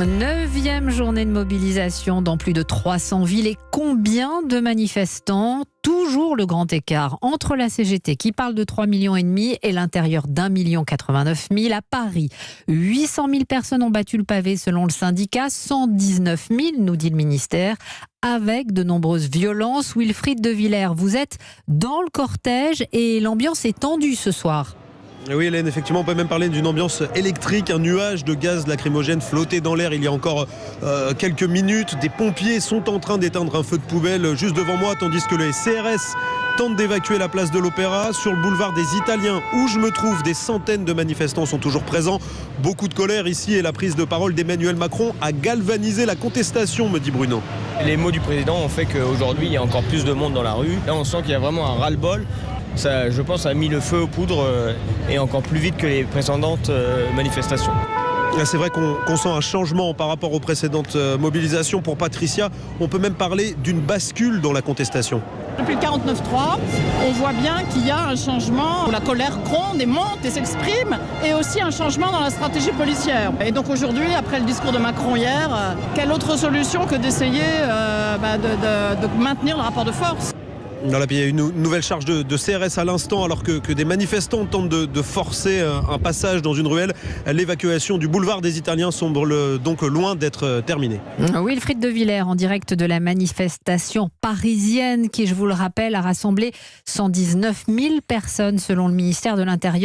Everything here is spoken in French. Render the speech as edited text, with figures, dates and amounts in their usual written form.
9e journée de mobilisation dans plus de 300 villes. Et combien de manifestants? Toujours le grand écart entre la CGT qui parle de 3,5 millions et l'intérieur d'1,89 million. À Paris, 800 000 personnes ont battu le pavé selon le syndicat, 119 000 nous dit le ministère, avec de nombreuses violences. Wilfried de Villers, vous êtes dans le cortège et l'ambiance est tendue ce soir. Oui Hélène, effectivement on peut même parler d'une ambiance électrique, un nuage de gaz lacrymogène flottait dans l'air il y a encore quelques minutes. Des pompiers sont en train d'éteindre un feu de poubelle juste devant moi, tandis que le CRS tente d'évacuer la place de l'Opéra. Sur le boulevard des Italiens où je me trouve, des centaines de manifestants sont toujours présents. Beaucoup de colère ici et la prise de parole d'Emmanuel Macron a galvanisé la contestation, me dit Bruno. Les mots du président ont fait qu'aujourd'hui il y a encore plus de monde dans la rue. Là on sent qu'il y a vraiment un ras-le-bol. Ça, je pense, a mis le feu aux poudres et encore plus vite que les précédentes manifestations. C'est vrai qu'on sent un changement par rapport aux précédentes mobilisations. Pour Patricia, on peut même parler d'une bascule dans la contestation. Depuis le 49.3, on voit bien qu'il y a un changement. La colère gronde et monte et s'exprime, et aussi un changement dans la stratégie policière. Et donc aujourd'hui, après le discours de Macron hier, quelle autre solution que d'essayer de maintenir le rapport de force ? Voilà, il y a une nouvelle charge de CRS à l'instant, alors que des manifestants tentent de forcer un passage dans une ruelle. L'évacuation du boulevard des Italiens semble donc loin d'être terminée. Wilfried de Villers en direct de la manifestation parisienne qui, je vous le rappelle, a rassemblé 119 000 personnes selon le ministère de l'Intérieur.